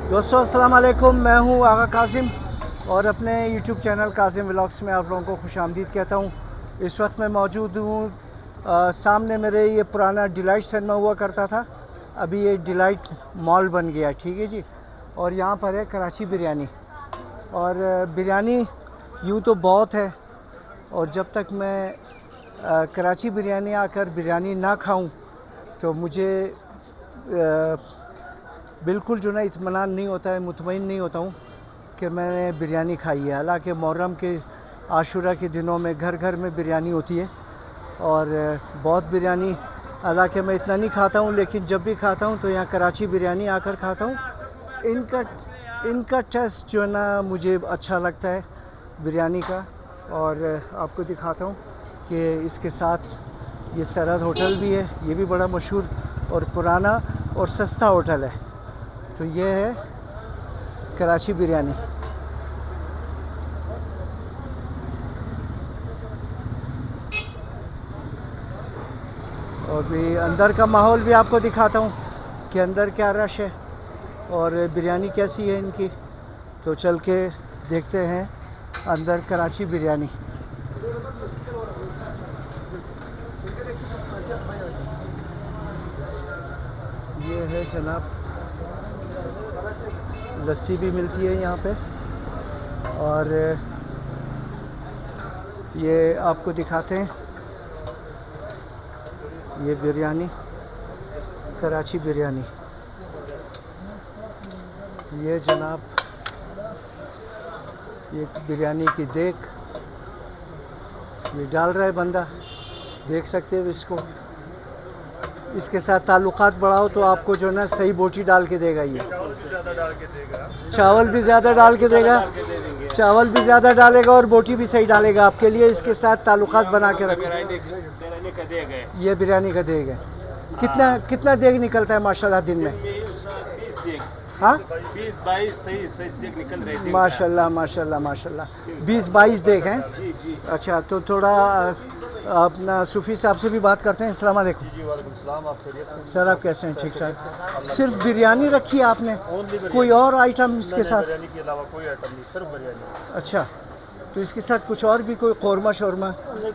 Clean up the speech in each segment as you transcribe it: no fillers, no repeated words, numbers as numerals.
दोस्तों अस्सलाम वालेकुम, मैं हूं आगा कासिम और अपने YouTube चैनल कासिम व्लॉग्स में आप लोगों को खुशामदीद कहता हूं। इस वक्त मैं मौजूद हूं सामने मेरे ये पुराना डिलाइट सिनेमा हुआ करता था, अभी ये डिलाइट मॉल बन गया, ठीक है जी। और यहाँ पर है कराची बिरयानी। और बिरयानी यूँ तो बहुत है, और जब तक मैं कराची बिरयानी आकर बिरयानी ना खाऊं तो मुझे बिल्कुल जो ना इत्मीनान नहीं होता है, मुतमईन नहीं होता हूँ कि मैंने बिरयानी खाई है। हालांकि मुहर्रम के आशूरा के दिनों में घर घर में बिरयानी होती है और बहुत बिरयानी, हालांकि मैं इतना नहीं खाता हूँ, लेकिन जब भी खाता हूँ तो यहाँ कराची बिरयानी आकर खाता हूँ। इनका टेस्ट जो है ना मुझे अच्छा लगता है बिरयानी का। और आपको दिखाता हूँ कि इसके साथ ये सरहद होटल भी है, ये भी बड़ा मशहूर और पुराना और सस्ता होटल है। तो ये है कराची बिरयानी। और भी अंदर का माहौल भी आपको दिखाता हूँ कि अंदर क्या रश है और बिरयानी कैसी है इनकी। तो चल के देखते हैं अंदर कराची बिरयानी। ये है जनाब, लस्सी भी मिलती है यहाँ पे। और ये आपको दिखाते हैं ये बिरयानी, कराची बिरयानी। ये जनाब ये बिरयानी की देख, ये डाल रहा है बंदा, देख सकते हो इसको। इसके साथ ताल्लुकात बढ़ाओ तो आपको जो ना सही बोटी डाल के देगा। ये चावल भी ज़्यादा डाल के देगा, चावल भी ज़्यादा डालेगा और बोटी भी सही डालेगा आपके लिए। इसके साथ ताल्लुकात बना के रखो। ये बिरयानी का देग है। कितना देग निकलता है माशाल्लाह दिन में? हाँ 20-22-23 देग निकल रहे हैं माशाल्लाह माशाल्लाह माशाल्लाह। 20-22 देग हैं। अच्छा, तो थोड़ा अपना सूफ़ी साहब से भी बात करते हैं। अस्सलाम वालेकुम। सर आप कैसे हैं? ठीक ठाक। सिर्फ बिरयानी रखी है आपने, कोई और आइटम इसके साथ? बिरयानी के अलावा कोई आइटम नहीं, सिर्फ बिरयानी। अच्छा, तो इसके साथ कुछ और भी, कोई कौरमा शौरमा?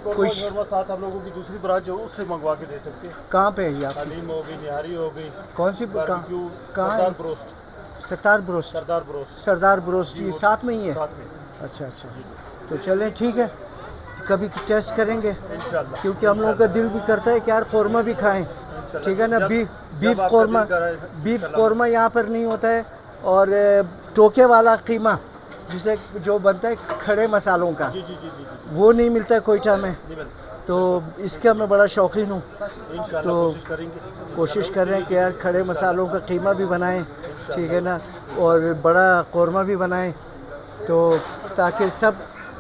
कोई साथ हम लोगों की दूसरी ब्रांच हो उससे मंगवा के दे सकते हैं। कहाँ पे है ये आप? तालीम हो गई, निहारी हो गई। कौन सी? कहाँ? सरदार ब्रोस्ट ये साथ में ही है? अच्छा अच्छा, तो चलें ठीक है, कभी टेस्ट करेंगे इंशाल्लाह, क्योंकि हम लोगों का दिल भी करता है कि यार कौरमा भी खाएं, ठीक है ना। बीफ कौरमा यहाँ पर नहीं होता है। और टोके वाला कीमा जिसे जो बनता है खड़े मसालों का, वो नहीं मिलता है कोयटा में। तो इसका मैं बड़ा शौकीन हूँ, तो कोशिश कर रहे हैं कि यार खड़े मसालों का कीमा भी बनाएं, ठीक है ना, और बड़ा कौरमा भी बनाएं, तो ताकि सब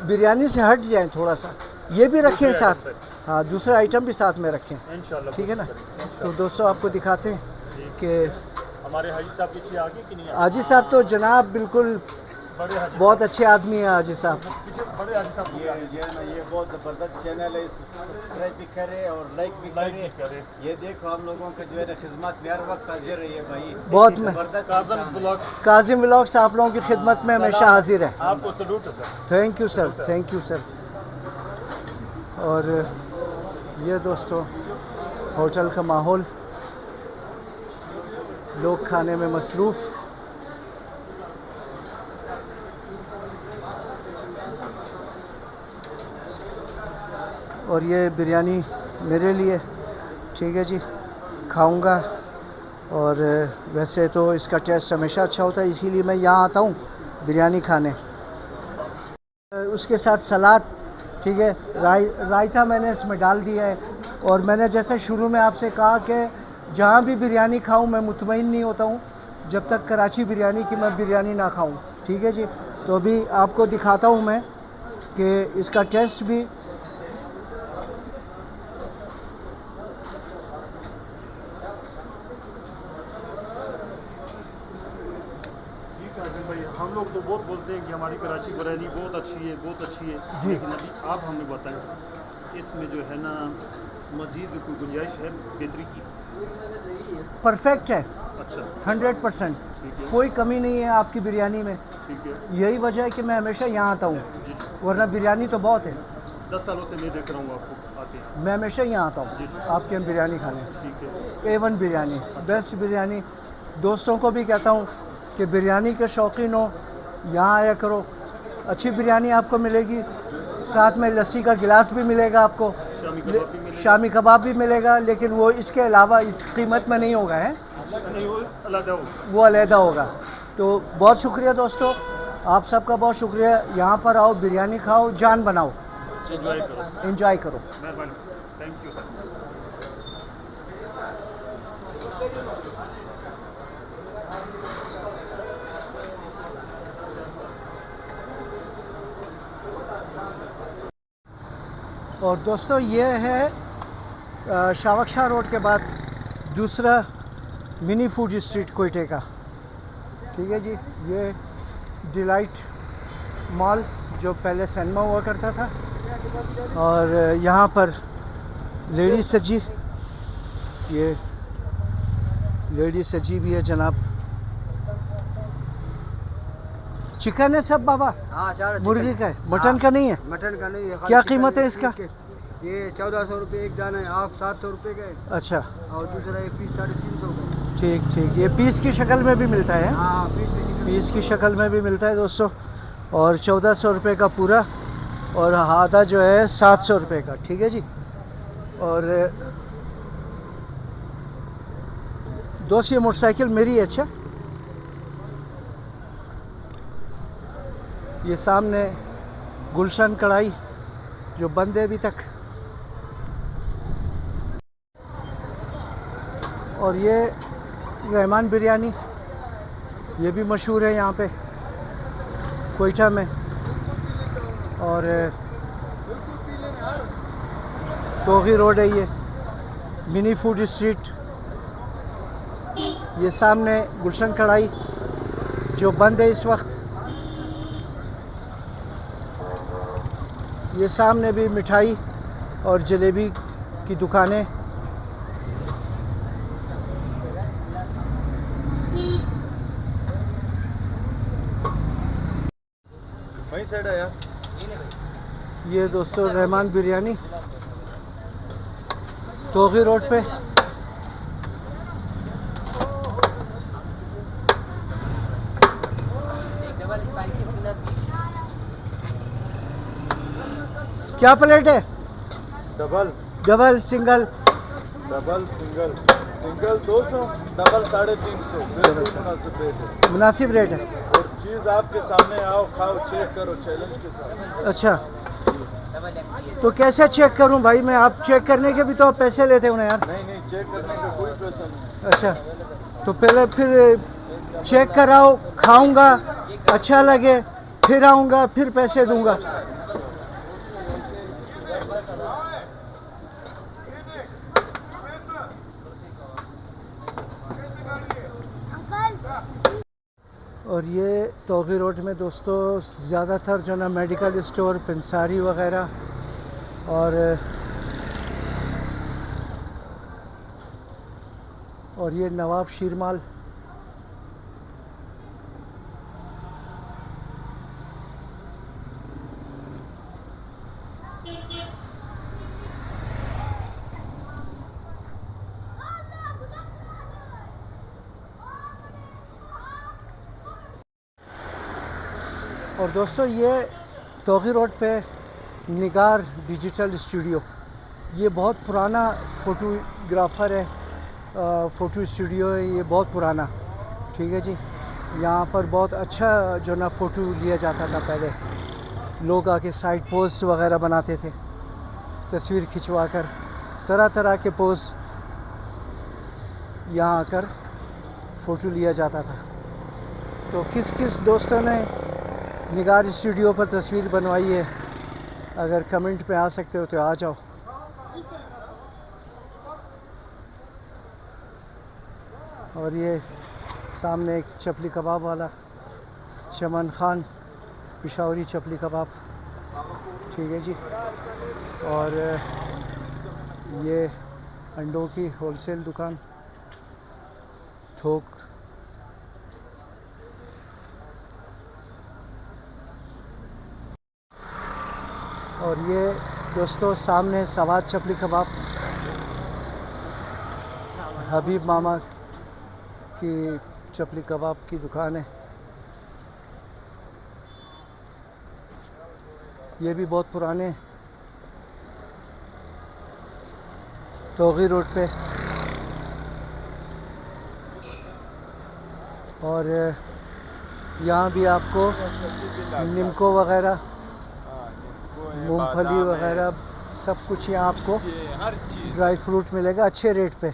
बिरयानी से हट जाएं थोड़ा सा। ये भी रखें साथ, हाँ दूसरा आइटम भी साथ में रखें, ठीक है ना। तो दोस्तों आपको दिखाते हैं कि हमारे हाजी साहब पीछे आगे कि नहीं? हाजी साहब तो जनाब बिल्कुल बहुत अच्छे आदमी हैं हाजी साहब। बड़े हाजी साहब ये बहुत ज़बरदस्त चैनल है, सब्सक्राइब भी करे और लाइक भी करे। ये देखो हम लोगों का जो है ना खिदमत में हर वक्त हाजिर है ये भाई, बहुत कासिम व्लॉग्स आप लोगों की खिदमत में हमेशा हाजिर है। आपको सलूट है sir. Thank you sir, thank you sir. और ये दोस्तों होटल का माहौल, लोग खाने में मसरूफ़। और ये बिरयानी मेरे लिए, ठीक है जी, खाऊंगा। और वैसे तो इसका टेस्ट हमेशा अच्छा होता है, इसीलिए मैं यहाँ आता हूँ बिरयानी खाने। उसके साथ सलाद, ठीक है, रायता मैंने इसमें डाल दिया है। और मैंने जैसे शुरू में आपसे कहा कि जहाँ भी बिरयानी खाऊं मैं मुतमईन नहीं होता हूँ जब तक कराची बिरयानी की मैं बिरयानी ना खाऊं, ठीक है जी। तो अभी आपको दिखाता हूँ मैं कि इसका टेस्ट भी। भाई हम लोग तो बहुत बोलते हैं कि हमारी कराची बिरयानी बहुत अच्छी है, बहुत अच्छी है, लेकिन अभी आप हमें बताएं इसमें जो है ना मज़ीद कोई गुंजाइश है बेहतरी की? परफेक्ट है, अच्छा 100%। ठीक है कोई कमी नहीं है आपकी बिरयानी में। ठीक है यही वजह है कि मैं हमेशा यहाँ आता हूँ, जी वरना बिरयानी तो बहुत है। 10 सालों से मैं देख रहा हूँ आपको आते हैं। मैं हमेशा यहाँ आता जी। हूँ आपके यहाँ बिरयानी खाने। ठीक है A1 बिरयानी, बेस्ट बिरयानी। दोस्तों को भी कहता हूँ कि बिरयानी के शौकीन हो, यहाँ आया करो। अच्छी बिरयानी आपको मिलेगी, साथ में लस्सी का गिलास भी मिलेगा आपको, शामी कबाब भी मिलेगा। शामी कबाब भी मिलेगा, लेकिन वो इसके अलावा इस कीमत में नहीं होगा है, नहीं वो अलग हो। वो अलहदा होगा। तो बहुत शुक्रिया दोस्तों, आप सबका बहुत शुक्रिया। यहाँ पर आओ, बिरयानी खाओ, जान बनाओ, एंजॉय करो। एंजॉय करो। मेहरबानी थैंक यू सर। और दोस्तों ये है शावक शाह रोड के बाद दूसरा मिनी फूड स्ट्रीट कोयटे का। ठीक है जी, ये डिलाइट मॉल जो पहले सिनेमा हुआ करता था, और यहाँ पर लेडी सजी, ये लेडी सजी भी है जनाब। चिकन है सब बाबा, हाँ सारा मुर्गी का है, मटन का नहीं है। मटन का नहीं है। क्या खाली कीमत चिकन है इसका? ये 1400 रुपये एक दाना है, आप 700 रुपये का है, अच्छा और दूसरा ये पीस 350 का। ठीक ठीक, ये पीस की शक्ल में भी मिलता है, हाँ पीस पीस की शक्ल में भी मिलता है दोस्तों। और 1400 रुपये का पूरा, और आधा जो है 700 रुपये का। ठीक है जी। और दोस्त ये मोटरसाइकिल मेरी है। अच्छा, ये सामने गुलशन कढ़ाई जो बंद है अभी तक, और ये रहमान बिरयानी, ये भी मशहूर है यहाँ पे कोयटा में। और तोगी रोड है ये मिनी फूड स्ट्रीट। ये सामने गुलशन कढ़ाई जो बंद है इस वक्त। ये सामने भी मिठाई और जलेबी की दुकानें। वहीं साइड है यार। ये दोस्तों रहमान बिरयानी तोगी रोड पे। क्या प्लेट है? Double double single? Double single. Single 200, double 350। बिल्कुल मुनासिब रेट है। मुनासिब रेट है। और चीज़ आपके सामने, आओ खाओ चेक करो चैलेंज के साथ। अच्छा, तो कैसे चेक करूं भाई मैं? आप चेक करने के भी तो पैसे लेते हो ना यार। नहीं नहीं, चेक करने का कोई पैसा नहीं। अच्छा, तो पहले फिर चेक कराओ, खाऊंगा, अच्छा लगे फिर आऊँगा, फिर पैसे दूंगा। और ये तोगी रोड में दोस्तों ज़्यादातर जो ना मेडिकल स्टोर, पंसारी वगैरह, और ये नवाब शीरमाल। और दोस्तों ये तोगी रोड पे निगार डिजिटल स्टूडियो, ये बहुत पुराना फ़ोटोग्राफ़र है, फ़ोटो स्टूडियो है ये, बहुत पुराना। ठीक है जी, यहाँ पर बहुत अच्छा जो ना फ़ोटो लिया जाता था पहले। लोग आके साइड पोस्ट वगैरह बनाते थे, तस्वीर खिंचवा कर, तरह तरह के पोज यहाँ आकर फ़ोटो लिया जाता था। तो किस किस दोस्तों ने निगार स्टूडियो पर तस्वीर बनवाई है, अगर कमेंट पे आ सकते हो तो आ जाओ। और ये सामने एक चपली कबाब वाला, चमन खान पिशावरी चपली कबाब। ठीक है जी। और ये अंडों की होलसेल दुकान, थोक और ये दोस्तों सामने सवाद चपली कबाब, हबीब मामा की चपली कबाब की दुकान है। ये भी बहुत पुराने तोगी रोड पे। और यहाँ भी आपको निमको वगैरह, मूंगफली वगैरह सब कुछ यहाँ आपको हर चीज़ ड्राई फ्रूट मिलेगा अच्छे रेट पे।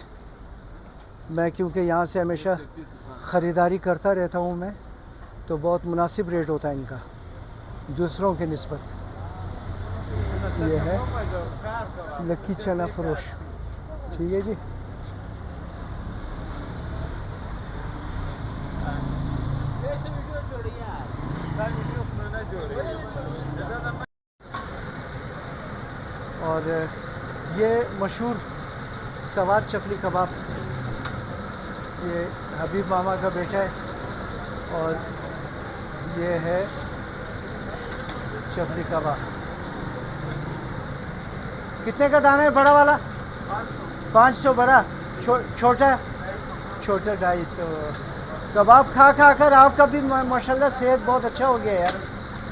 मैं क्योंकि यहाँ से हमेशा ख़रीदारी करता रहता हूँ मैं, तो बहुत मुनासिब रेट होता है इनका दूसरों के निस्बत। ये है लक्की चना फरोश, ठीक है जी। और ये मशहूर सवाद चपली कबाब, ये हबीब मामा का बेटा है। और ये है चपली कबाब। कितने का दाना है बड़ा वाला? 500 बड़ा, छोटा 250। कबाब खा खा कर आपका भी माशाल्लाह सेहत बहुत अच्छा हो गया यार।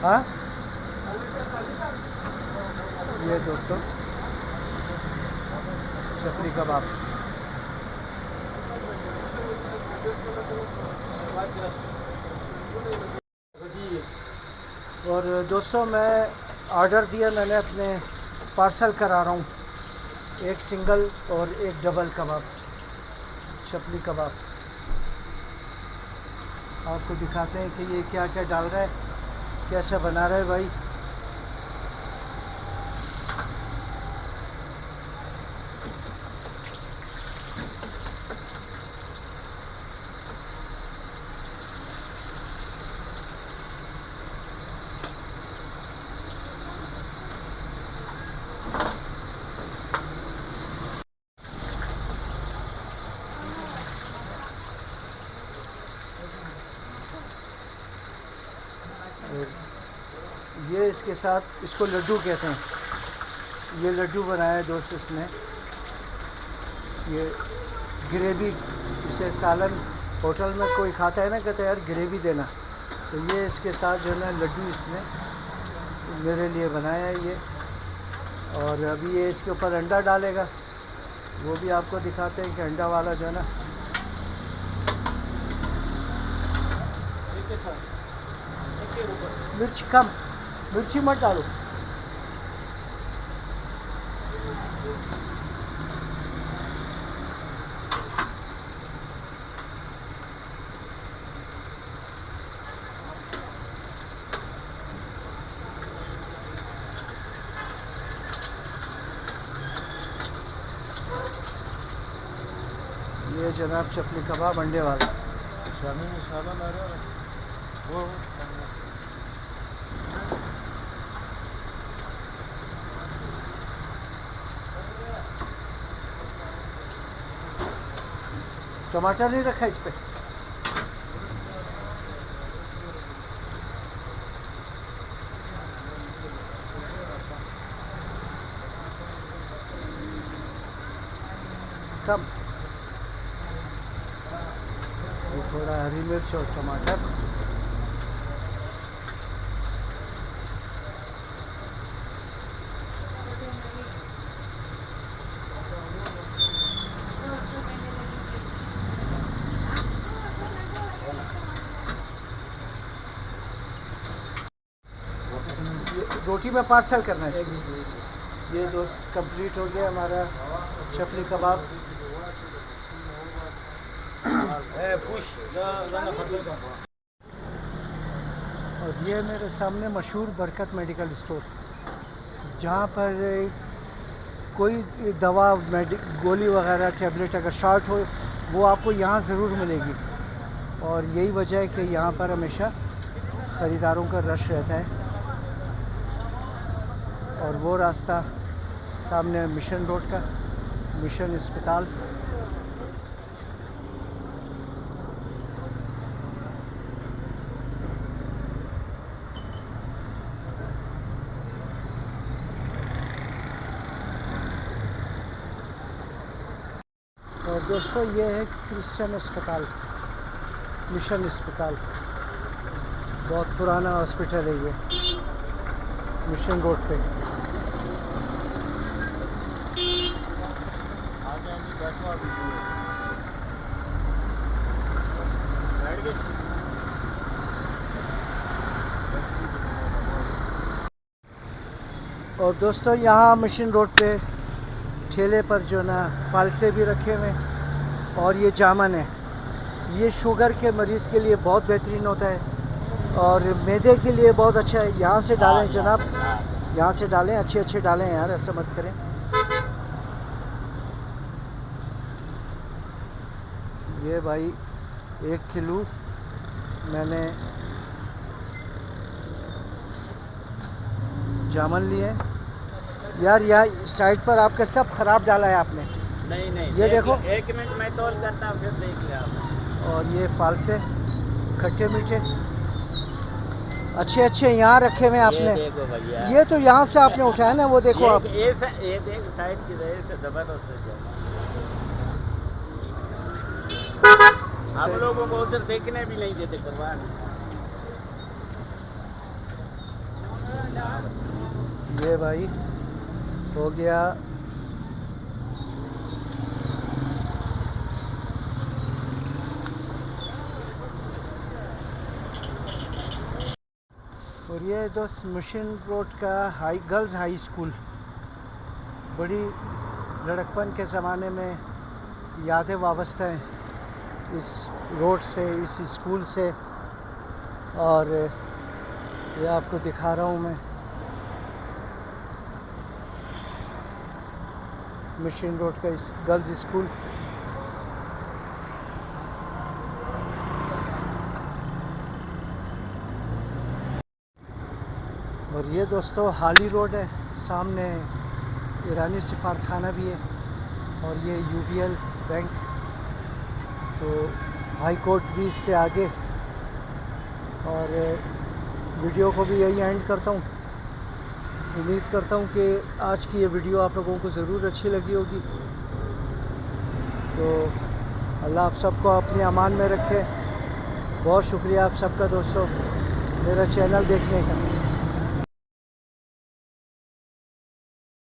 हाँ ये दोस्तों चपली कबाब। और दोस्तों मैं ऑर्डर दिया, मैंने अपने पार्सल करा रहा हूँ, एक सिंगल और एक डबल कबाब, चपली कबाब। आपको दिखाते हैं कि ये क्या क्या डाल रहा है, कैसा बना रहा है भाई। ये इसके साथ, इसको लड्डू कहते हैं। ये लड्डू बनाया है दोस्त इसने, ये ग्रेवी, इसे सालन होटल में कोई खाता है ना, कहते हैं यार ग्रेवी देना, तो ये इसके साथ जो है ना लड्डू इसने मेरे लिए बनाया है ये। और अभी ये इसके ऊपर अंडा डालेगा, वो भी आपको दिखाते हैं कि अंडा वाला जो है ना। मिर्च कम, मिर्ची मत डालो। ये जनाब चपली कबाब अंडे वाला। शामी मसाला ला रहा है वो। टमाटर नहीं रखा इस पे? कम, ये थोड़ा हरी मिर्च और टमाटर। रोटी में पार्सल करना है इसको। ये दोस्त कंप्लीट हो गया हमारा चपली कबाब। और ये मेरे सामने मशहूर बरकत मेडिकल स्टोर, जहाँ पर कोई दवा, गोली वगैरह, टैबलेट अगर शॉर्ट हो, वो आपको यहाँ ज़रूर मिलेगी। और यही वजह है कि यहाँ पर हमेशा ख़रीदारों का रश रहता है। और वो रास्ता सामने मिशन रोड का, मिशन अस्पताल। दोस्तों ये है क्रिश्चियन अस्पताल, मिशन अस्पताल, बहुत पुराना हॉस्पिटल है ये, मिशन रोड पे। और दोस्तों यहाँ मिशन रोड पे ठेले पर जो ना फालसे भी रखे हुए हैं और ये जामन है, ये शुगर के मरीज़ के लिए बहुत बेहतरीन होता है और मैदे के लिए बहुत अच्छा है। यहाँ से डालें जनाब, यहाँ से डालें, अच्छे अच्छे डालें यार, ऐसा मत करें। ये भाई 1 किलो मैंने जामन लिए यार। यहाँ साइड पर आपका सब ख़राब डाला है आपने। नहीं नहीं, ये देखो, 1 मिनट में तौल करता हूँ, फिर देख लिया आप। और ये फालसे खट्टे मीठे अच्छे अच्छे यहाँ रखे हुए आपने। देखो भैया, ये तो यहाँ से आपने उठाया ना, वो देखो आप। ये देख साइड की रहे से जबरदस्त है। हम लोगों को उधर देखने भी नहीं देते कुर्बान। ये भाई हो गया और ये दोस्त मिशन रोड का गर्ल्स हाई स्कूल, बड़ी लड़कपन के ज़माने में यादें वाबस्ता हैं इस रोड से, इस स्कूल से। और ये आपको दिखा रहा हूँ मैं, मिशन रोड का इस गर्ल्स स्कूल। और ये दोस्तों हाली रोड है, सामने ईरानी सिफारखाना भी है और ये यूबीएल बैंक, तो हाई कोर्ट भी इससे आगे। और वीडियो को भी यही एंड करता हूँ। उम्मीद करता हूँ कि आज की ये वीडियो आप लोगों को ज़रूर अच्छी लगी होगी। तो अल्लाह आप सबको अपने अमान में रखे। बहुत शुक्रिया आप सबका दोस्तों मेरा चैनल देखने का।